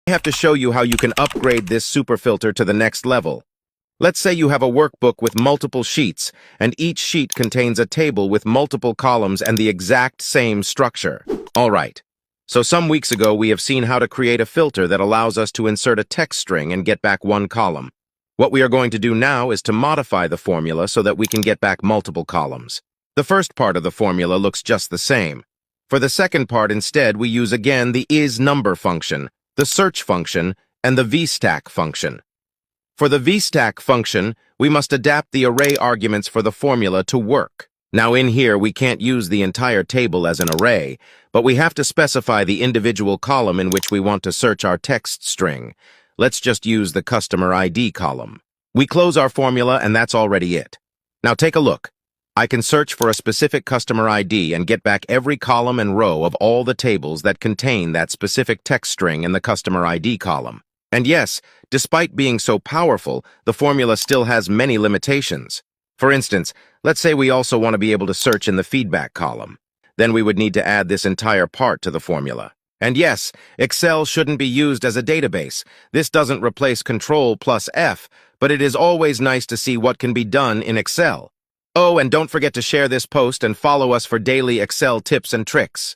I have to show you how you can upgrade this Superfilter to the next level. Let's say you have a workbook with multiple sheets, and each sheet contains a table with multiple columns and the exact same structure. All right. So some weeks ago, we have seen how to create a filter that allows us to insert a text string and get back one column. What we are going to do now is to modify the formula so that we can get back multiple columns. The first part of the formula looks just the same. For the second part, instead, we use again the isNumber function, the search function, and the vstack function. For the vstack function, we must adapt the array arguments for the formula to work. Now in here, we can't use the entire table as an array, but we have to specify the individual column in which we want to search our text string. Let's just use the customer ID column. We close our formula and that's already it. Now take a look. I can search for a specific customer ID and get back every column and row of all the tables that contain that specific text string in the customer ID column. And yes, despite being so powerful, the formula still has many limitations. For instance, let's say we also want to be able to search in the feedback column. Then we would need to add this entire part to the formula. And yes, Excel shouldn't be used as a database. This doesn't replace Control+F, but it is always nice to see what can be done in Excel. Oh, and don't forget to share this post and follow us for daily Excel tips and tricks.